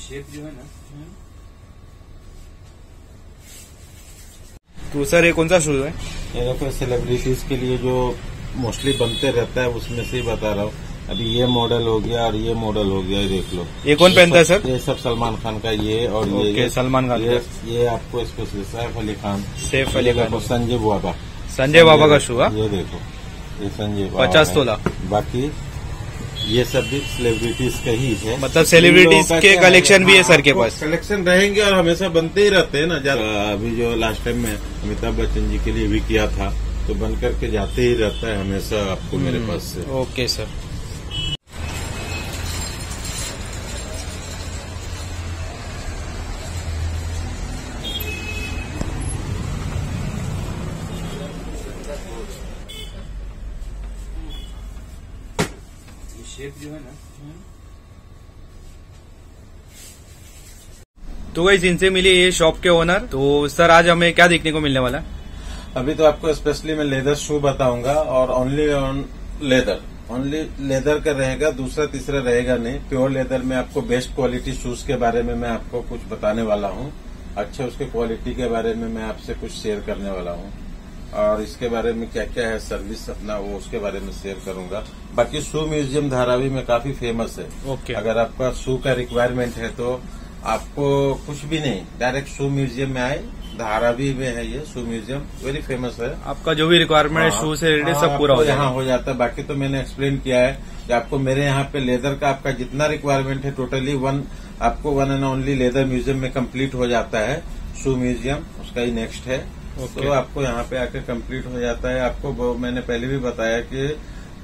Shape जो है ना। तो सर ये कौन सा शूज है? ये देखो सेलिब्रिटीज के लिए जो मोस्टली बनते रहता है उसमें से ही बता रहा हूँ। अभी ये मॉडल हो गया और ये मॉडल हो गया, ये देख लो। ये कौन पहनता है सर? ये सब सलमान खान का ये और ये सलमान खान ये आपको स्पेशल सैफ अली खान। सैफ अली खान, संजय बाबा, संजय बाबा का शू। ये देखो ये संजय बाबा 50 तोला। बाकी ये सब भी सेलिब्रिटीज का ही है। मतलब सेलिब्रिटीज के कलेक्शन भी है सर के पास? कलेक्शन रहेंगे और हमेशा बनते ही रहते हैं ना। अभी जो लास्ट टाइम में अमिताभ बच्चन जी के लिए भी किया था तो बन करके जाते ही रहता है हमेशा आपको मेरे पास से। Okay sir. शेप जो है ना। तो गाइस इनसे मिली ये शॉप के ओनर। तो सर आज हमें क्या देखने को मिलने वाला है? अभी तो आपको स्पेशली मैं लेदर शू बताऊंगा और only on leather, only leather का रहेगा, दूसरा तीसरा रहेगा नहीं। प्योर लेदर में आपको बेस्ट क्वालिटी शूज के बारे में मैं आपको कुछ बताने वाला हूँ। अच्छा उसके क्वालिटी के बारे में मैं आपसे कुछ शेयर करने वाला हूँ और इसके बारे में क्या क्या है सर्विस अपना वो उसके बारे में शेयर करूंगा। बाकी शू म्यूजियम धारावी में काफी फेमस है। ओके। अगर आपका शू का रिक्वायरमेंट है तो आपको कुछ भी नहीं, डायरेक्ट शू म्यूजियम में आए। धारावी में है ये शू म्यूजियम, वेरी फेमस है। आपका जो भी रिक्वायरमेंट है शू से रिलेटेड सब पूरा हो जाएगा। यहाँ हो जाता है। बाकी तो मैंने एक्सप्लेन किया है कि आपको मेरे यहाँ पे लेदर का आपका जितना रिक्वायरमेंट है टोटली आपको one and only leather museum में कंप्लीट हो जाता है। शू म्यूजियम उसका ही नेक्स्ट है। तो आपको यहाँ पे आके कंप्लीट हो जाता है। आपको मैंने पहले भी बताया कि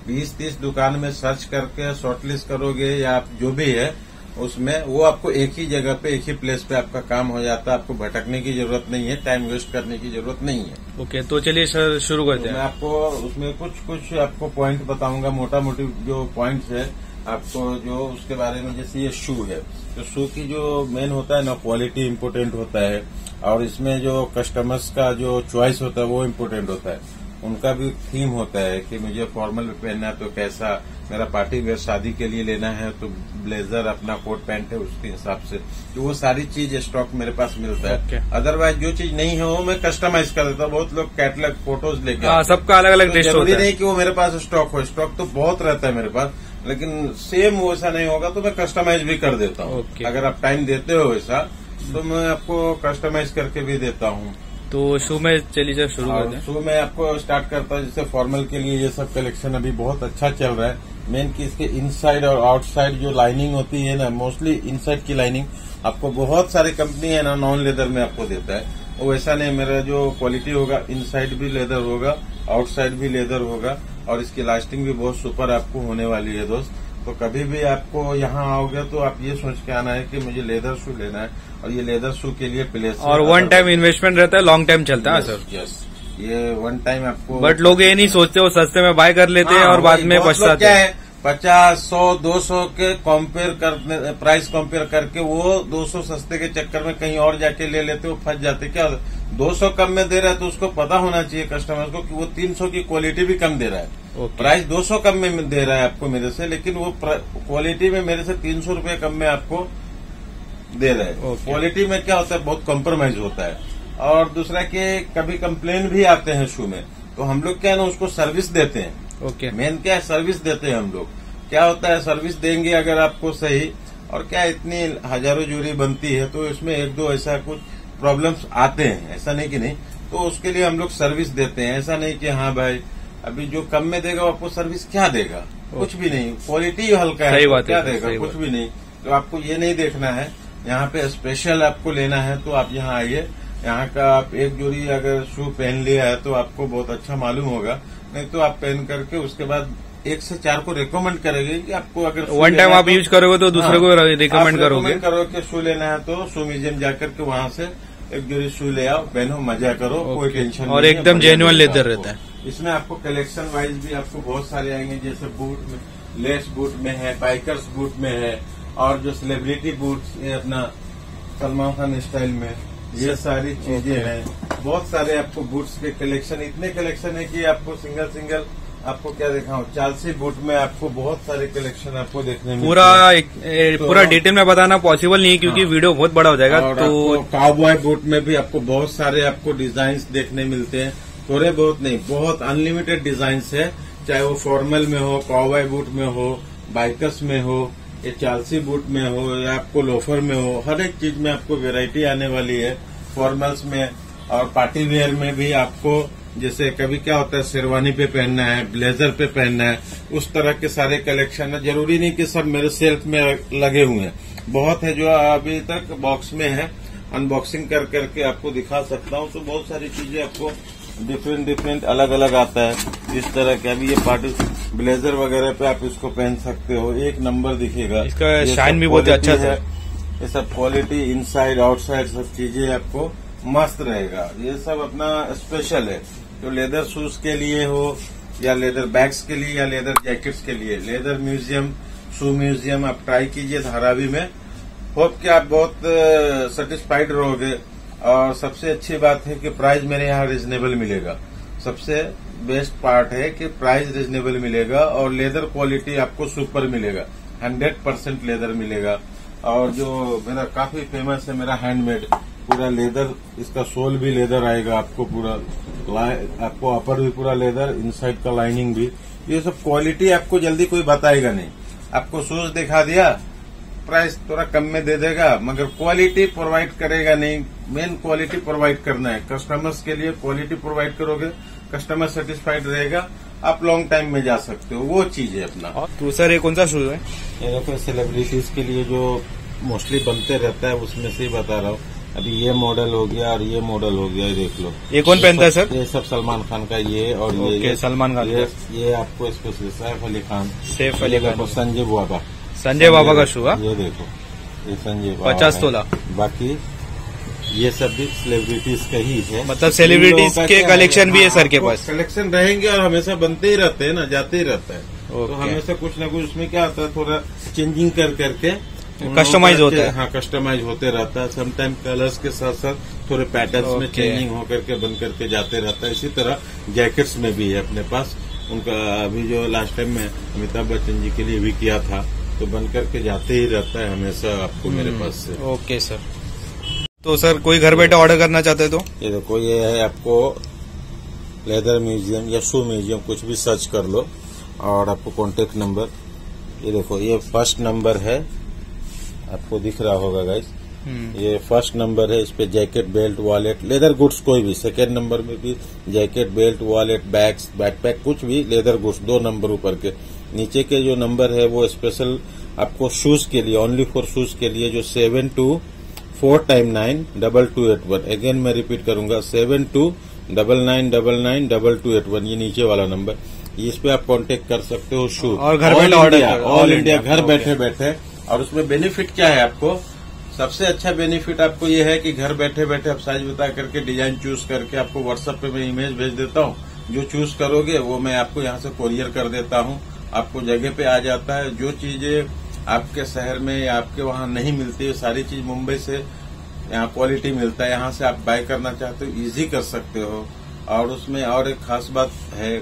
20-30 दुकान में सर्च करके शॉर्टलिस्ट करोगे या आप जो भी है उसमें वो आपको एक ही जगह पे एक ही प्लेस पे आपका काम हो जाता है। आपको भटकने की जरूरत नहीं है, टाइम वेस्ट करने की जरूरत नहीं है। ओके तो चलिए सर शुरू करते हैं। मैं आपको उसमें कुछ आपको पॉइंट बताऊंगा, मोटा मोटी जो पॉइंट्स है आपको जो उसके बारे में। जैसे ये शू है तो शू की जो मेन होता है ना क्वालिटी इम्पोर्टेंट होता है और इसमें जो कस्टमर्स का जो चॉइस होता है वो इम्पोर्टेंट होता है। उनका भी थीम होता है कि मुझे फॉर्मल पहनना है तो कैसा, मेरा पार्टी वेयर शादी के लिए लेना है तो ब्लेजर अपना कोट पैंट है उसके हिसाब से। तो वो सारी चीज स्टॉक मेरे पास मिलता है। अदरवाइज जो चीज नहीं है वो मैं कस्टमाइज कर देता हूँ। बहुत लोग कैटलॉग फोटोज लेके सबका अलग अलग टेस्ट होता है। नहीं कि वो मेरे पास स्टॉक हो, स्टॉक तो बहुत रहता है मेरे पास, लेकिन सेम वैसा नहीं होगा तो मैं कस्टमाइज भी कर देता हूँ। अगर आप टाइम देते हो वैसा तो मैं आपको कस्टमाइज करके भी देता हूँ। तो शू में चलिए सर शुरू करते हैं। शू में आपको स्टार्ट करता हूँ। जैसे फॉर्मल के लिए ये सब कलेक्शन अभी बहुत अच्छा चल रहा है। मेन की इसके इनसाइड और आउटसाइड जो लाइनिंग होती है ना, मोस्टली इनसाइड की लाइनिंग आपको बहुत सारी कंपनी है ना नॉन लेदर में आपको देता है। वो वैसा नहीं, मेरा जो क्वालिटी होगा इनसाइड भी लेदर होगा, आउटसाइड भी लेदर होगा और इसकी लास्टिंग भी बहुत सुपर आपको होने वाली है दोस्त। तो कभी भी आपको यहाँ आओगे तो आप ये सोच के आना है कि मुझे लेदर शू लेना है और ये लेदर शू के लिए प्लेस और वन टाइम इन्वेस्टमेंट रहता है, लॉन्ग टाइम चलता है सर। यस, ये वन टाइम आपको। बट लोग ये नहीं सोचते, वो सस्ते में बाय कर लेते हैं और बाद में पछताते हैं। 50, 100, 200 के प्राइस कंपेयर करके वो 200 सस्ते के चक्कर में कहीं और जाके ले लेते हो, फंस जाते। क्या 200 कम में दे रहा है तो उसको पता होना चाहिए कस्टमर को कि वो 300 की क्वालिटी भी कम दे रहा है। प्राइस 200 कम में दे रहा है आपको मेरे से, लेकिन वो क्वालिटी में मेरे से 300 रुपये कम में आपको दे रहा है। क्वालिटी में क्या होता है, बहुत कॉम्प्रोमाइज होता है। और दूसरा कि कभी कंप्लेन भी आते हैं शू में तो हम लोग क्या है ना उसको सर्विस देते हैं। मेन क्या है, सर्विस देते हैं हम लोग। क्या होता है, सर्विस देंगे अगर आपको सही, और क्या इतनी हजारों जोड़ी बनती है तो इसमें एक दो ऐसा कुछ प्रॉब्लम्स आते हैं, ऐसा नहीं कि नहीं, तो उसके लिए हम लोग सर्विस देते हैं। ऐसा नहीं कि हाँ भाई अभी जो कम में देगा आपको सर्विस क्या देगा, कुछ भी नहीं। क्वालिटी हल्का है तो क्या देगा, कुछ भी नहीं। तो आपको ये नहीं देखना है। यहाँ पे स्पेशल आपको लेना है तो आप यहाँ आइए। यहाँ का आप एक जोड़ी अगर शू पहन लिया है तो आपको बहुत अच्छा मालूम होगा, नहीं तो आप पहन करके उसके बाद 1 से 4 को रिकमेंड करेंगे कि आपको अगर वन टाइम आप यूज करोगे तो दूसरे को रिकमेंड करोगे। कि शू लेना है तो शू म्यूजियम जाकर के वहाँ से एक जोड़ी शू ले आओ, पहनो, मजा करो, कोई टेंशन नहीं। और एकदम जेन्युइन लेदर रहता है। इसमें आपको कलेक्शन वाइज भी आपको बहुत सारे आएंगे। जैसे बूट में, लेस बूट में है, बाइकर्स बूट में है, और जो सेलिब्रिटी बूट्स ये अपना सलमान खान स्टाइल में, ये सारी चीजें हैं। बहुत सारे आपको बूट्स के कलेक्शन, इतने कलेक्शन है कि आपको सिंगल आपको क्या दिखाऊं, चालसी बूट में आपको बहुत सारे कलेक्शन आपको देखने में पूरा डिटेल में बताना पॉसिबल नहीं है क्योंकि वीडियो बहुत बड़ा हो जाएगा। तो काउबॉय बूट में भी आपको बहुत सारे आपको डिजाइन देखने मिलते हैं, थोड़े बहुत नहीं, बहुत अनलिमिटेड डिजाइन है, चाहे वो फॉर्मल में हो, काउबॉय बूट में हो, बाइकर्स में हो, ये चालसी बूट में हो, या आपको लोफर में हो, हर एक चीज में आपको वेराइटी आने वाली है। फॉर्मल्स में और पार्टी वेयर में भी आपको, जैसे कभी क्या होता है शेरवानी पे पहनना है, ब्लेजर पे पहनना है, उस तरह के सारे कलेक्शन है। जरूरी नहीं कि सब मेरे सेल्फ में लगे हुए हैं, बहुत है जो अभी तक बॉक्स में है, अनबॉक्सिंग कर करके आपको दिखा सकता हूँ। तो बहुत सारी चीजें आपको डिफरेंट अलग अलग आता है। इस तरह के अभी ये पार्टी ब्लेजर वगैरह पे आप इसको पहन सकते हो, एक नंबर दिखेगा, इसका शाइन भी बहुत अच्छा है। ये सब क्वालिटी इनसाइड आउटसाइड सब चीजें आपको मस्त रहेगा। ये सब अपना स्पेशल है, जो लेदर शूज के लिए हो, या लेदर बैग्स के लिए, या लेदर जैकेट्स के लिए। लेदर म्यूजियम, शू म्यूजियम आप ट्राई कीजिए धारावी में, होप कि आप बहुत सेटिस्फाइड रहोगे। और सबसे अच्छी बात है कि प्राइस मेरे यहाँ रिजनेबल मिलेगा। सबसे बेस्ट पार्ट है कि प्राइस रिजनेबल मिलेगा और लेदर क्वालिटी आपको सुपर मिलेगा, 100% लेदर मिलेगा। और जो मेरा काफी फेमस है मेरा हैंडमेड, पूरा लेदर, इसका सोल भी लेदर आएगा आपको, पूरा आपको अपर भी पूरा लेदर, इनसाइड का लाइनिंग भी। ये सब क्वालिटी आपको जल्दी कोई बताएगा नहीं। आपको शूज दिखा दिया, प्राइस थोड़ा कम में दे देगा, मगर क्वालिटी प्रोवाइड करेगा नहीं। मेन क्वालिटी प्रोवाइड करना है कस्टमर्स के लिए। क्वालिटी प्रोवाइड करोगे, कस्टमर सेटिस्फाइड रहेगा, आप लॉन्ग टाइम में जा सकते हो, वो चीज है अपना। तो सर ये कौन सा शूज है? ये देखो सेलिब्रिटीज के लिए जो मोस्टली बनते रहता है उसमें से ही बता रहा हूँ। अभी ये मॉडल हो गया और ये मॉडल हो गया, ये देख लो। ये कौन पहनता है सर? ये सब सलमान खान का, ये और ये सलमान खान, ये आपको स्पेशल सैफ अली खान, सैफ अली खान, संजय बाबा, संजय बाबा का शू। ये देखो, ये संजय बाबा 50 तोला। बाकी ये सब भी सेलिब्रिटीज का ही है, मतलब सेलिब्रिटीज के कलेक्शन भी है सर के पास। कलेक्शन रहेंगे और हमेशा बनते ही रहते हैं ना, जाते ही रहता है। तो हमेशा कुछ ना कुछ उसमें क्या आता है, थोड़ा चेंजिंग कर करके कस्टमाइज होता है। हाँ, कस्टमाइज होते रहता है। समटाइम कलर्स के साथ साथ थोड़े पैटर्न्स में चेंजिंग होकर के बन करके जाते रहता है। इसी तरह जैकेट्स में भी है अपने पास। उनका अभी जो लास्ट टाइम में अमिताभ बच्चन जी के लिए भी किया था, तो बन करके जाते ही रहता है हमेशा आपको मेरे पास से। Okay sir. तो सर कोई घर बैठे ऑर्डर करना चाहते तो ये देखो, ये है आपको लेदर म्यूजियम या शू म्यूजियम, कुछ भी सर्च कर लो और आपको कॉन्टेक्ट नंबर, ये देखो, ये फर्स्ट नंबर है, आपको दिख रहा होगा गाइस, ये फर्स्ट नंबर है। इस पे jacket, belt, wallet, leather goods कोई भी। सेकेंड नंबर में भी jacket, belt, wallet, bags, backpack, कुछ भी लेदर गुड्स, 2 नंबर ऊपर के। नीचे के जो नंबर है वो स्पेशल आपको शूज के लिए, ओनली फॉर शूज के लिए, जो 72499281। अगेन मैं रिपीट करूंगा, 7299992281, ये नीचे वाला नंबर। इस पे आप कांटेक्ट कर सकते हो शू, और घर बैठे ऑर्डर, ऑल इंडिया घर बैठे बैठे। और उसमें बेनिफिट क्या है आपको, सबसे अच्छा बेनिफिट आपको ये है कि घर बैठे बैठे आप साइज बता करके, डिजाइन चूज करके, आपको व्हाट्सएप पे मैं इमेज भेज देता हूँ। जो चूज करोगे वो मैं आपको यहाँ से कोरियर कर देता हूँ, आपको जगह पे आ जाता है। जो चीजें आपके शहर में या आपके वहाँ नहीं मिलती है, सारी चीज मुंबई से यहाँ क्वालिटी मिलता है। यहाँ से आप बाय करना चाहते हो, इजी कर सकते हो। और उसमें और एक खास बात है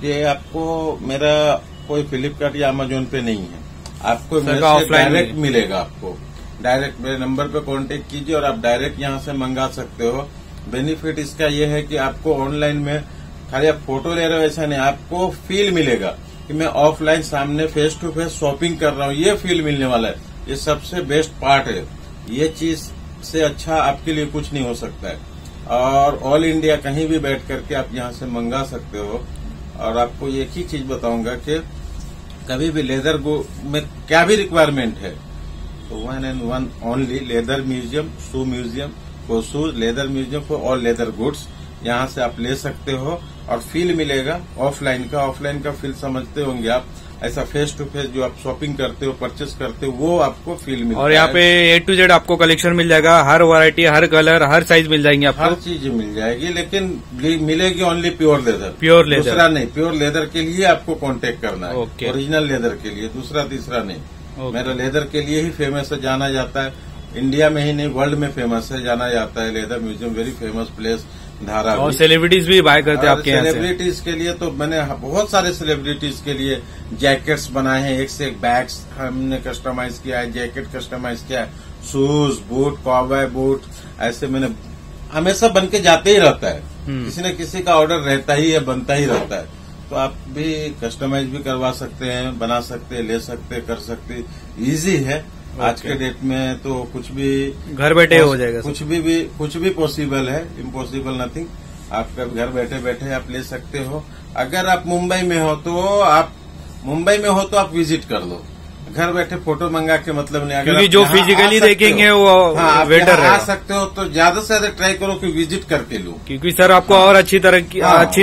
कि आपको मेरा कोई फ्लिपकार्ट या अमेजोन पे नहीं है, आपको मेरे से डायरेक्ट मिलेगा। आपको डायरेक्ट मेरे नंबर पे कांटेक्ट कीजिए और आप डायरेक्ट यहाँ से मंगा सकते हो। बेनिफिट इसका ये है कि आपको ऑनलाइन में खाली आप फोटो ले रहे हो ऐसा नहीं, आपको फील मिलेगा कि मैं ऑफलाइन सामने फेस टू फेस शॉपिंग कर रहा हूँ, ये फील मिलने वाला है। ये सबसे बेस्ट पार्ट है, ये चीज से अच्छा आपके लिए कुछ नहीं हो सकता है। और ऑल इंडिया कहीं भी बैठ करके आप यहाँ से मंगा सकते हो। और आपको एक ही चीज बताऊंगा कि कभी भी लेदर में क्या भी रिक्वायरमेंट है तो 1 and 1 only leather museum, shoe museum for shoes, leather museum for all leather goods. यहाँ से आप ले सकते हो और फील मिलेगा ऑफलाइन का फील समझते होंगे आप, ऐसा फेस टू फेस जो आप शॉपिंग करते हो, परचेस करते हो, वो आपको फील मिलता है। और यहाँ पे A to Z आपको कलेक्शन मिल जाएगा, हर वैरायटी, हर कलर, हर साइज मिल जाएंगे आपको, हर चीज मिल जाएगी। लेकिन मिलेगी ओनली प्योर लेदर, दूसरा नहीं। प्योर लेदर के लिए आपको कांटेक्ट करना है, ओरिजिनल लेदर के लिए, दूसरा तीसरा नहीं। मेरा लेदर के लिए ही फेमस है, जाना जाता है। इंडिया में ही नहीं, वर्ल्ड में फेमस है, जाना जाता है। Leather museum very famous place, धारा और भी। सेलिब्रिटीज भी बाय करते हैं आपके यहाँ से? सेलिब्रिटीज के लिए तो मैंने बहुत सारे सेलिब्रिटीज के लिए जैकेट्स बनाए हैं, एक से एक बैग्स हमने कस्टमाइज किया है, जैकेट कस्टमाइज किया है, शूज, बूट, कॉबॉय बूट, ऐसे मैंने हमेशा बन के जाते ही रहता है। किसी न किसी का ऑर्डर रहता ही है, बनता ही रहता है। तो आप भी कस्टमाइज भी करवा सकते हैं, बना सकते हैं, ले सकते हैं, कर सकते हैं। इजी है आज के डेट में, तो कुछ भी घर बैठे हो जाएगा। कुछ भी पॉसिबल है, इम्पॉसिबल नथिंग। आपका घर बैठे बैठे आप ले सकते हो। अगर आप मुंबई में हो तो आप विजिट कर लो। घर बैठे फोटो मंगा के मतलब नहीं। अगर क्योंकि जो फिजिकली देखेंगे वो बेटर आ सकते हो तो ज्यादा से ज्यादा ट्राई करो कि विजिट करके लो, क्योंकि सर आपको और अच्छी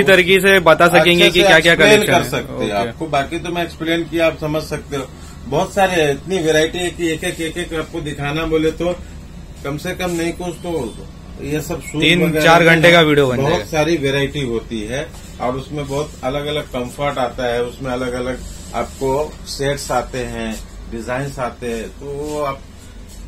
तरीके से बता सकेंगे कि क्या क्या कलेक्शन कर सकते हैं आपको। बाकी तो मैं एक्सप्लेन किया, आप समझ सकते हो। बहुत सारे इतनी वेरायटी है कि एक आपको दिखाना बोले तो कम से कम नहीं कुछ तो ये सब 3-4 घंटे का वीडियो बन जाएगा। बहुत सारी वेरायटी होती है और उसमें बहुत अलग अलग कंफर्ट आता है, उसमें अलग अलग आपको सेट्स आते हैं, डिजाइन्स आते हैं, तो आप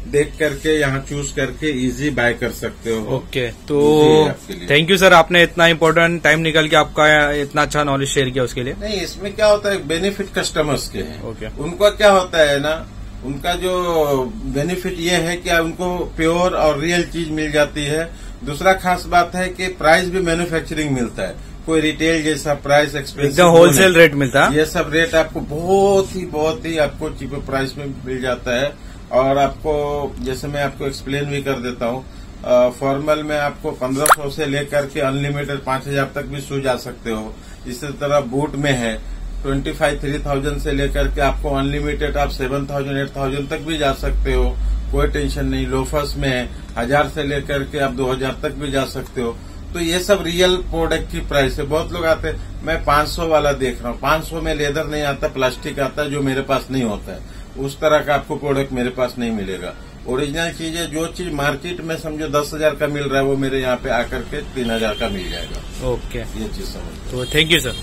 देख करके यहाँ चूज करके इजी बाय कर सकते हो। ओके, तो थैंक यू सर, आपने इतना इम्पोर्टेंट टाइम निकल के आपका इतना अच्छा नॉलेज शेयर किया उसके लिए। नहीं, इसमें क्या होता है, बेनिफिट कस्टमर्स के हैं। ओके। उनका क्या होता है ना, उनका जो बेनिफिट ये है कि उनको प्योर और रियल चीज मिल जाती है। दूसरा खास बात है कि प्राइस भी मैन्युफैक्चरिंग मिलता है, कोई रिटेल जैसा प्राइस एक्सपेंसिव होलसेल रेट मिलता है। ये सब रेट आपको बहुत ही आपको चीपर प्राइस में मिल जाता है। और आपको जैसे मैं आपको एक्सप्लेन भी कर देता हूँ, फॉर्मल में आपको 1500 से लेकर के अनलिमिटेड 5000 तक भी शूज आ सकते हो। इसी तरह बूट में है 25-3000 से लेकर के आपको अनलिमिटेड आप 7000-8000 तक भी जा सकते हो, कोई टेंशन नहीं। लोफर्स में है 1000 से लेकर के आप 2000 तक भी जा सकते हो। तो ये सब रियल प्रोडक्ट की प्राइस है। बहुत लोग आते हैं, मैं 500 वाला देख रहा हूँ, 500 में लेदर नहीं आता, प्लास्टिक आता है, जो मेरे पास नहीं होता है। उस तरह का आपको प्रोडक्ट मेरे पास नहीं मिलेगा। ओरिजिनल चीज है, जो चीज मार्केट में समझो 10,000 का मिल रहा है, वो मेरे यहाँ पे आकर के 3,000 का मिल जाएगा। ओके, ये चीज समझ। तो थैंक यू सर।